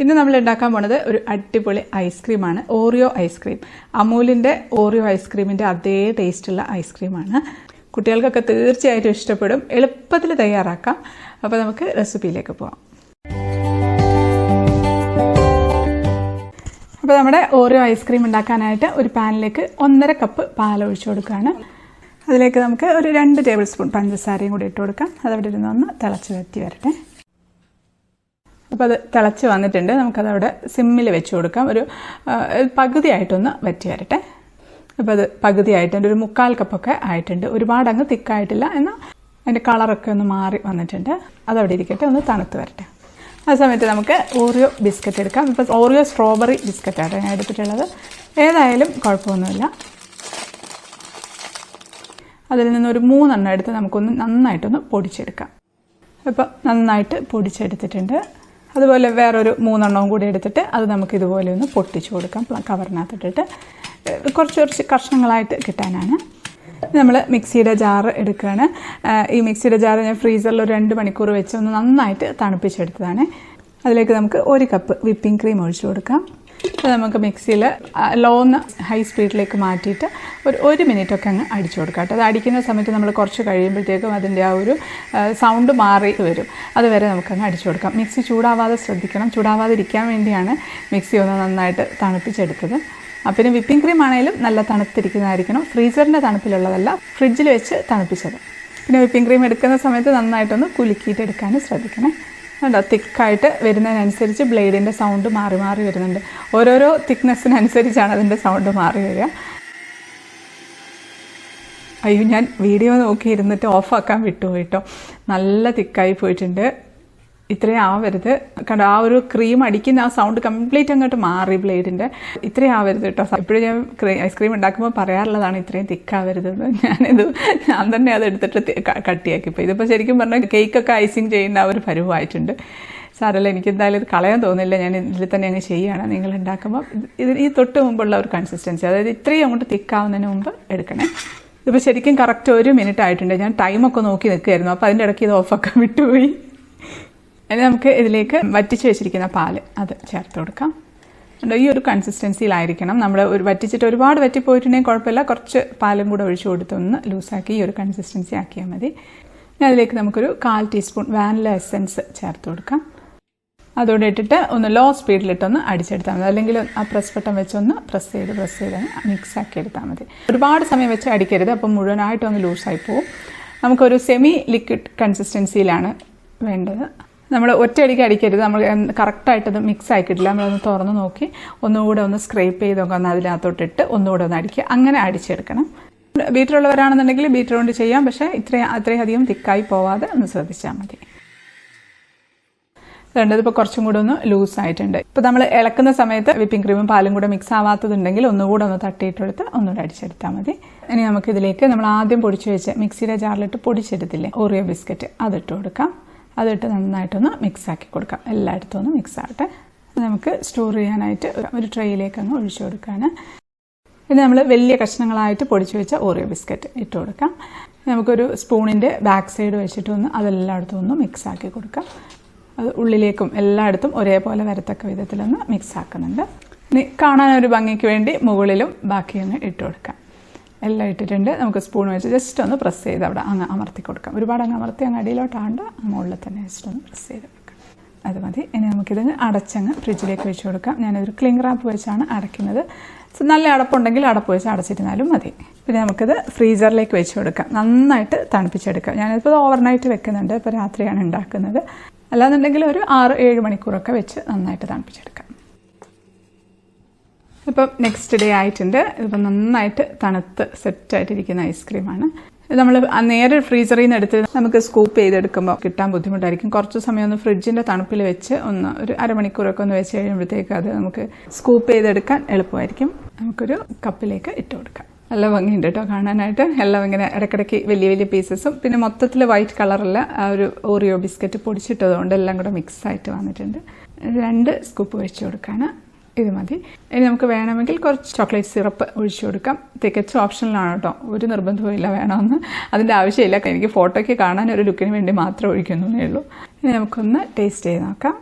ഇന്ന് നമ്മൾ ഉണ്ടാക്കാൻ പോണത് ഒരു അടിപൊളി ഐസ്ക്രീമാണ്. Oreo ice cream. അമൂലിന്റെ ഓറിയോ ഐസ്ക്രീമിന്റെ അതേ ടേസ്റ്റുള്ള ഐസ്ക്രീമാണ്. കുട്ടികൾക്കൊക്കെ തീർച്ചയായിട്ടും ഇഷ്ടപ്പെടും. എളുപ്പത്തിൽ തയ്യാറാക്കാം. അപ്പോൾ നമുക്ക് റെസിപ്പിയിലേക്ക് പോകാം. അപ്പോൾ നമ്മുടെ ഓറിയോ ഐസ്ക്രീം ഉണ്ടാക്കാനായിട്ട് ഒരു പാനിലേക്ക് 1.5 കപ്പ് പാൽ ഒഴിച്ചു കൊടുക്കുകയാണ്. അതിലേക്ക് നമുക്ക് ഒരു 2 ടേബിൾ സ്പൂൺ പഞ്ചസാരയും കൂടി ഇട്ട് കൊടുക്കാം. അതവിടെ ഇരുന്ന് ഒന്ന് തിളച്ച് വറ്റി വരട്ടെ. അപ്പോൾ അത് തിളച്ച് വന്നിട്ടുണ്ട്. നമുക്കതവിടെ സിമ്മിൽ വെച്ച് കൊടുക്കാം. ഒരു പകുതിയായിട്ടൊന്ന് വറ്റി വരട്ടെ. അപ്പോൾ അത് പകുതിയായിട്ടുണ്ട്. ഒരു 1/4 കപ്പൊക്കെ ആയിട്ടുണ്ട്. ഒരുപാട് അങ്ങ് തിക്കായിട്ടില്ല, എന്നാൽ അതിൻ്റെ കളറൊക്കെ ഒന്ന് മാറി വന്നിട്ടുണ്ട്. അതവിടെ ഇരിക്കട്ടെ, ഒന്ന് തണുത്ത് വരട്ടെ. ആ സമയത്ത് നമുക്ക് ഓറിയോ ബിസ്ക്കറ്റ് എടുക്കാം. ഇപ്പോൾ ഓറിയോ സ്ട്രോബെറി ബിസ്ക്കറ്റാണ് ഞാൻ എടുത്തിട്ടുള്ളത്. ഏതായാലും കുഴപ്പമൊന്നുമില്ല. അതിൽ നിന്നൊരു 3 എണ്ണം എടുത്ത് നമുക്കൊന്ന് നന്നായിട്ടൊന്ന് പൊടിച്ചെടുക്കാം. അപ്പോൾ നന്നായിട്ട് പൊടിച്ചെടുത്തിട്ടുണ്ട്. അതുപോലെ വേറൊരു 3 എണ്ണവും കൂടി എടുത്തിട്ട് അത് നമുക്ക് ഇതുപോലെ ഒന്ന് പൊട്ടിച്ചു കൊടുക്കാം. കവറിനകത്തിട്ടിട്ട് കുറച്ച് കഷ്ണങ്ങളായിട്ട് കിട്ടാനാണ്. നമ്മൾ മിക്സിയുടെ ജാറ് എടുക്കുകയാണ്. ഈ മിക്സിയുടെ ജാറ് ഞാൻ ഫ്രീസറിൽ ഒരു 2 മണിക്കൂർ വെച്ച് ഒന്ന് നന്നായിട്ട് തണുപ്പിച്ചെടുത്തതാണ്. അതിലേക്ക് നമുക്ക് 1 കപ്പ് വിപ്പിംഗ് ക്രീം ഒഴിച്ചു കൊടുക്കാം. അത് നമുക്ക് മിക്സിയിൽ ലോന്ന് ഹൈ സ്പീഡിലേക്ക് മാറ്റിയിട്ട് ഒരു 1 മിനിറ്റൊക്കെ അങ്ങ് അടിച്ചു കൊടുക്കാം കേട്ടോ. അത് അടിക്കുന്ന സമയത്ത് നമ്മൾ കുറച്ച് കഴിയുമ്പോഴത്തേക്കും അതിൻ്റെ ആ ഒരു സൗണ്ട് മാറി വരും. അതുവരെ നമുക്കങ്ങ് അടിച്ചു കൊടുക്കാം. മിക്സി ചൂടാവാതെ ശ്രദ്ധിക്കണം. ചൂടാവാതിരിക്കാൻ വേണ്ടിയാണ് മിക്സി ഒന്ന് നന്നായിട്ട് തണുപ്പിച്ചെടുത്തത്. പിന്നെ വിപ്പിംഗ് ക്രീം ആണെങ്കിലും നല്ല തണുത്തിരിക്കുന്നതായിരിക്കണം. ഫ്രീസറിൻ്റെ തണുപ്പിലുള്ളതല്ല, ഫ്രിഡ്ജിൽ വെച്ച് തണുപ്പിച്ചത്. പിന്നെ വിപ്പിംഗ് ക്രീം എടുക്കുന്ന സമയത്ത് നന്നായിട്ടൊന്ന് കുലുക്കിയിട്ട് എടുക്കാനും ശ്രദ്ധിക്കണേ. കണ്ടോ, തിക്കായിട്ട് വരുന്നതിനനുസരിച്ച് ബ്ലേഡിൻ്റെ സൗണ്ട് മാറി മാറി വരുന്നുണ്ട്. ഓരോരോ തിക്നെസ്സിനനുസരിച്ചാണ് അതിൻ്റെ സൗണ്ട് മാറി വരിക. അയ്യോ, ഞാൻ വീഡിയോ നോക്കിയിരുന്നിട്ട് ഓഫാക്കാൻ വിട്ടുപോയി കേട്ടോ. നല്ല തിക്കായി പോയിട്ടുണ്ട്. ഇത്രയും ആവരുത്. കണ്ടോ, ആ ഒരു ക്രീം അടിക്കുന്ന ആ സൗണ്ട് കംപ്ലീറ്റ് അങ്ങോട്ട് മാറി ബ്ലേഡിൻ്റെ. ഇത്രയും ആവരുത് കേട്ടോ. എപ്പോഴും ഞാൻ ഐസ്ക്രീം ഉണ്ടാക്കുമ്പോൾ പറയാറുള്ളതാണ് ഇത്രയും തിക്കാവരുതെന്ന്. ഞാൻ തന്നെ അത് എടുത്തിട്ട് കട്ടിയാക്കിപ്പോൾ. ഇതിപ്പോൾ ശരിക്കും പറഞ്ഞാൽ കേക്കൊക്കെ ഐസിങ് ചെയ്യുന്ന ആ ഒരു പരുവമായിട്ടുണ്ട്. സാരല്ല, എനിക്ക് എന്തായാലും ഇത് കളയാൻ തോന്നില്ല. ഞാൻ ഇതിൽ തന്നെ അങ്ങ് ചെയ്യുകയാണ്. നിങ്ങൾ ഉണ്ടാക്കുമ്പോൾ ഈ തൊട്ട് മുമ്പുള്ള ഒരു കൺസിസ്റ്റൻസി, അതായത് ഇത്രയും അങ്ങോട്ട് തിക്കാവുന്നതിന് മുമ്പ് എടുക്കണേ. ഇതിപ്പോൾ ശരിക്കും കറക്റ്റ് 1 മിനിറ്റ് ആയിട്ടുണ്ട്. ഞാൻ ടൈമൊക്കെ നോക്കി നിൽക്കുമായിരുന്നു. അപ്പോൾ അതിൻ്റെ ഇടയ്ക്ക് ഇത് ഓഫാക്കാൻ വിട്ടുപോയി. ഇനി നമുക്ക് ഇതിലേക്ക് വറ്റിച്ച് വെച്ചിരിക്കുന്ന പാല് അത് ചേർത്ത് കൊടുക്കാം. ഈ ഒരു കൺസിസ്റ്റൻസിയിലായിരിക്കണം. നമ്മൾ വറ്റിച്ചിട്ട് ഒരുപാട് വറ്റിപ്പോയിട്ടുണ്ടെങ്കിൽ കുഴപ്പമില്ല. കുറച്ച് പാലും കൂടെ ഒഴിച്ചു കൊടുത്തൊന്ന് ലൂസാക്കി ഈ ഒരു കൺസിസ്റ്റൻസി ആക്കിയാൽ മതി. ഇനി അതിലേക്ക് നമുക്കൊരു 1/4 ടീസ്പൂൺ വാനില എസൻസ് ചേർത്ത് കൊടുക്കാം. അതോടെ ഇട്ടിട്ട് ഒന്ന് ലോ സ്പീഡിലിട്ടൊന്ന് അടിച്ചെടുത്താൽ മതി. അല്ലെങ്കിൽ ആ പ്രസ് ബട്ടൺ വെച്ചൊന്ന് പ്രസ് ചെയ്ത് മിക്സ് ആക്കി എടുത്താൽ മതി. ഒരുപാട് സമയം വെച്ച് അടിക്കരുത്, അപ്പം മുഴുവനായിട്ടൊന്ന് ലൂസായി പോവും. നമുക്കൊരു സെമി ലിക്വിഡ് കൺസിസ്റ്റൻസിയിലാണ് വേണ്ടത്. നമ്മൾ ഒറ്റയടിക്ക് അടിക്കരുത്. നമ്മൾ കറക്റ്റായിട്ടത് മിക്സ് ആക്കിയിട്ടില്ല. നമ്മളൊന്ന് തുറന്ന് നോക്കി ഒന്നുകൂടെ ഒന്ന് സ്ക്രേപ്പ് ചെയ്തൊക്കെ ഒന്ന് അതിനകത്തോട്ടിട്ട് ഒന്നുകൂടെ ഒന്ന് അടിക്കുക. അങ്ങനെ അടിച്ചെടുക്കണം. ബീറ്ററുള്ളവരാണെന്നുണ്ടെങ്കിൽ ബീറ്റർ കൊണ്ട് ചെയ്യാം. പക്ഷേ അത്രയും അധികം തിക്കായി പോവാതെ ഒന്ന് ശ്രദ്ധിച്ചാൽ മതി. ഇതിപ്പോൾ കുറച്ചും കൂടെ ഒന്ന് ലൂസായിട്ടുണ്ട്. ഇപ്പോൾ നമ്മൾ ഇളക്കുന്ന സമയത്ത് വിപ്പിംഗ് ക്രീമും പാലും കൂടെ മിക്സ് ആവാത്തതുണ്ടെങ്കിൽ ഒന്നുകൂടെ ഒന്ന് തട്ടിയിട്ടെടുത്ത് ഒന്നുകൂടെ അടിച്ചെടുത്താൽ മതി. ഇനി നമുക്കിതിലേക്ക് നമ്മൾ ആദ്യം പൊടിച്ചു വെച്ച് മിക്സിയുടെ ജാറിലിട്ട് പൊടിച്ചെടുത്തില്ലേ ഓറിയോ ബിസ്ക്കറ്റ്, അതിട്ട് കൊടുക്കാം. അതിട്ട് നന്നായിട്ടൊന്ന് മിക്സ് ആക്കി കൊടുക്കാം. എല്ലായിടത്തും ഒന്ന് മിക്സ് ആകട്ടെ. നമുക്ക് സ്റ്റോർ ചെയ്യാനായിട്ട് ഒരു ട്രേയിലേക്ക് അങ്ങ് ഒഴിച്ചു കൊടുക്കുകയാണ്. ഇനി നമ്മൾ വലിയ കഷ്ണങ്ങളായിട്ട് പൊടിച്ചു വെച്ച ഓറിയോ ബിസ്ക്കറ്റ് ഇട്ട് കൊടുക്കാം. നമുക്കൊരു സ്പൂണിൻ്റെ ബാക്ക് സൈഡ് വെച്ചിട്ടൊന്ന് അതെല്ലായിടത്തും ഒന്ന് മിക്സ് ആക്കി കൊടുക്കാം. അത് ഉള്ളിലേക്കും എല്ലായിടത്തും ഒരേപോലെ വരത്തക്ക വിധത്തിലൊന്ന് മിക്സ് ആക്കുന്നുണ്ട്. ഇനി കാണാനൊരു ഭംഗിക്ക് വേണ്ടി മുകളിലും ബാക്കിയൊന്ന് ഇട്ട് കൊടുക്കാം. എല്ലാം ഇട്ടിട്ടുണ്ട്. നമുക്ക് സ്പൂൺ വെച്ച് ജസ്റ്റ് ഒന്ന് പ്രസ് ചെയ്ത് അവിടെ അങ്ങ് അമർത്തി കൊടുക്കാം. ഒരുപാട് അങ്ങ് അമർത്തി അങ്ങ് അടിയിലോട്ടാണ്ട് മുകളിൽ തന്നെ ജസ്റ്റ് ഒന്ന് പ്രസ് ചെയ്ത് കൊടുക്കാം. അത് മതി. ഇനി നമുക്കിതിന് അടച്ചങ്ങ് ഫ്രിഡ്ജിലേക്ക് വെച്ച് കൊടുക്കാം. ഞാനൊരു ക്ലിംഗ് റാപ്പ് വെച്ചാണ് അടയ്ക്കുന്നത്. നല്ല അടപ്പുണ്ടെങ്കിൽ അടപ്പ് വെച്ച് അടച്ചിരുന്നാലും മതി. പിന്നെ നമുക്കിത് ഫ്രീസറിലേക്ക് വെച്ച് കൊടുക്കാം. നന്നായിട്ട് തണുപ്പിച്ചെടുക്കാം. ഞാനിപ്പോൾ ഓവർനൈറ്റ് വെക്കുന്നുണ്ട്. ഇപ്പോൾ രാത്രിയാണ് ഉണ്ടാക്കുന്നത്. അല്ലാന്നുണ്ടെങ്കിൽ ഒരു 6-7 മണിക്കൂറൊക്കെ വെച്ച് നന്നായിട്ട് തണുപ്പിച്ചെടുക്കാം. ഇപ്പം നെക്സ്റ്റ് ഡേ ആയിട്ടുണ്ട്. ഇതിപ്പോൾ നന്നായിട്ട് തണുത്ത് സെറ്റായിട്ടിരിക്കുന്ന ഐസ്ക്രീമാണ്. നമ്മൾ നേരെ ഫ്രീസറിൽ നിന്ന് എടുത്ത് നമുക്ക് സ്കൂപ്പ് ചെയ്തെടുക്കുമ്പോൾ കിട്ടാൻ ബുദ്ധിമുട്ടായിരിക്കും. കുറച്ച് സമയം ഒന്ന് ഫ്രിഡ്ജിൻ്റെ തണുപ്പിൽ വെച്ച് ഒരു അരമണിക്കൂറൊക്കെ ഒന്ന് വെച്ച് കഴിയുമ്പോഴത്തേക്ക് അത് നമുക്ക് സ്കൂപ്പ് ചെയ്തെടുക്കാൻ എളുപ്പമായിരിക്കും. നമുക്കൊരു കപ്പിലേക്ക് ഇട്ട് കൊടുക്കാം. നല്ല ഭംഗിയുണ്ട് കേട്ടോ കാണാനായിട്ട്. എല്ലാം ഇങ്ങനെ ഇടയ്ക്കിടയ്ക്ക് വലിയ വലിയ പീസസും പിന്നെ മൊത്തത്തിൽ വൈറ്റ് കളറുള്ള ആ ഒരു ഓറിയോ ബിസ്ക്കറ്റ് പൊടിച്ചിട്ടതുകൊണ്ട് എല്ലാം കൂടെ മിക്സ് ആയിട്ട് വന്നിട്ടുണ്ട്. 2 സ്കൂപ്പ് ഒഴിച്ചു കൊടുക്കാണ്. ഇത് മതി. ഇനി നമുക്ക് വേണമെങ്കിൽ കുറച്ച് ചോക്ലേറ്റ് സിറപ്പ് ഒഴിച്ചു കൊടുക്കാം. തികച്ചും ഓപ്ഷനിലാണ് കേട്ടോ. ഒരു നിർബന്ധവും ഇല്ല വേണമെന്ന്. അതിൻ്റെ ആവശ്യമില്ല. എനിക്ക് ഫോട്ടോയ്ക്ക് കാണാൻ ഒരു ലുക്കിന് വേണ്ടി മാത്രം ഒഴിക്കുന്നേ ഉള്ളൂ. ഇനി നമുക്കൊന്ന് ടേസ്റ്റ് ചെയ്ത് നോക്കാം.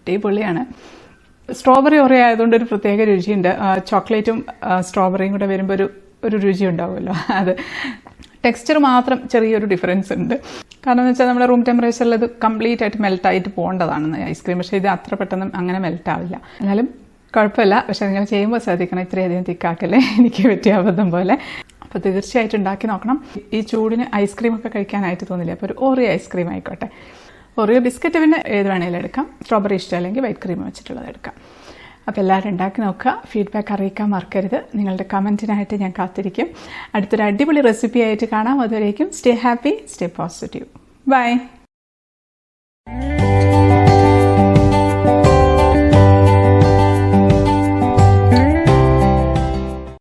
അടിപൊളിയാണ്. സ്ട്രോബെറി ഓറിയോ ആയതുകൊണ്ട് ഒരു പ്രത്യേക രുചിയുണ്ട്. ചോക്ലേറ്റും സ്ട്രോബെറിയും കൂടെ വരുമ്പോൾ ഒരു രുചി ഉണ്ടാവുമല്ലോ. അത് ടെക്സ്ചർ മാത്രം ചെറിയൊരു ഡിഫറൻസ് ഉണ്ട്. കാരണം എന്ന് വെച്ചാൽ നമ്മുടെ റൂം ടെമ്പറേച്ചറിൽ ഇത് കംപ്ലീറ്റ് ആയിട്ട് മെൽട്ടായിട്ട് പോകേണ്ടതാണ് ഐസ്ക്രീം. പക്ഷേ ഇത് അത്ര പെട്ടെന്ന് അങ്ങനെ മെൽട്ടാവില്ല. എന്നാലും കുഴപ്പമില്ല. പക്ഷെ നിങ്ങൾ ചെയ്യുമ്പോൾ ശ്രദ്ധിക്കണം, ഇത്രയധികം തിക്കാക്കല്ലേ, എനിക്ക് പറ്റിയ അബദ്ധം പോലെ. അപ്പോൾ തീർച്ചയായിട്ടും ഉണ്ടാക്കി നോക്കണം. ഈ ചൂടിന് ഐസ്ക്രീമൊക്കെ കഴിക്കാനായിട്ട് തോന്നില്ല. അപ്പോൾ ഒരു ഓറിയോ ഐസ്ക്രീം ആയിക്കോട്ടെ. ഓറിയോ ബിസ്ക്കറ്റ് പിന്നെ ഏത് വേണേലും എടുക്കാം. സ്ട്രോബെറി ഇഷ്ടമല്ലെങ്കിൽ വൈറ്റ് ക്രീം വെച്ചിട്ടുള്ളത് എടുക്കാം. അപ്പോൾ എല്ലാവരും ഉണ്ടാക്കി നോക്കുക. ഫീഡ്ബാക്ക് അറിയിക്കാൻ മറക്കരുത്. നിങ്ങളുടെ കമൻറ്റിനായിട്ട് ഞാൻ കാത്തിരിക്കും. അടുത്തൊരു അടിപൊളി റെസിപ്പി ആയിട്ട് കാണാം. അതുവരേക്കും stay happy, stay positive. By.